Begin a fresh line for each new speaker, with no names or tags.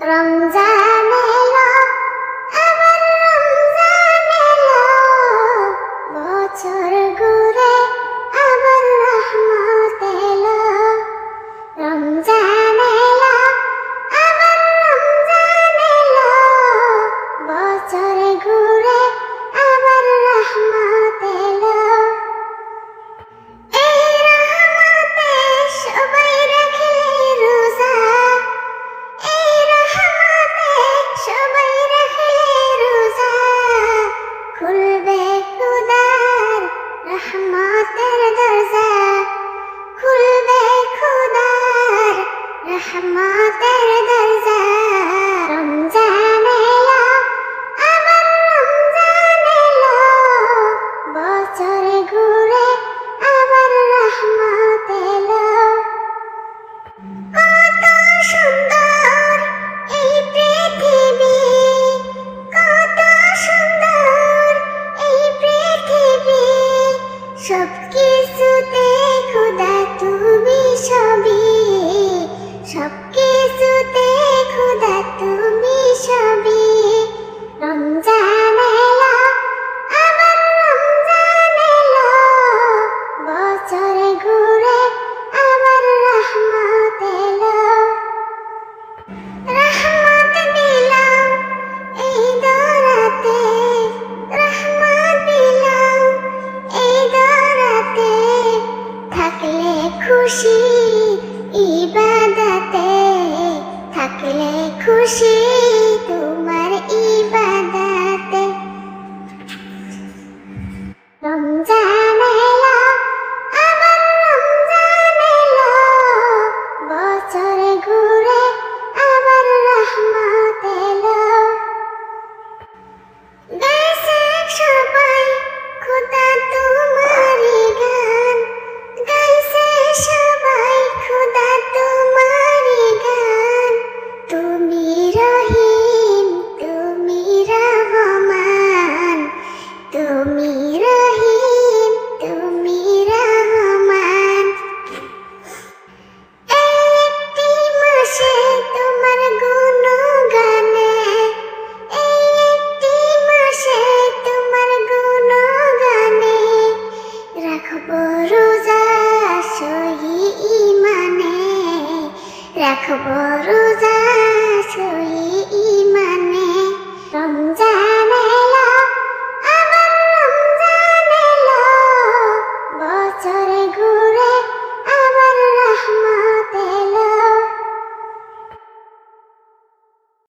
রমজান এলো, আবার রমজান এলো, বছর ঘুরে আবার রহমত এলো। রমজান এলো, আবার রমজান এলো, বছর ঘুরে আবার রহমত এলো। এই রহমতে সবাই রাখলে রোজা, এই রহমতে সবাই রাখলে রোজা, খুলবে খুদার রহমতের দরজা, খুলবে খুদার রহমতের দরজা। রমজান এলো, আবার রমজান এলো, বছর ঘুরে আবার রহমত এলো। কত সুন্দর এই পৃথিবী, কত সুন্দর এই পৃথিবী, সবকিছুতে খোদা তুমি সবই, সবকিছুতে খোদা তুমি সবই। রমজান এলো, আবার রমজান এলো, বছর ঘুরে আবার রহমত এলো। রহমত দিলাম এই দরাতে, রহমত দিলাম এই দরাতে, থাকলে খুশি ইবাদতে, থাকলে খুশি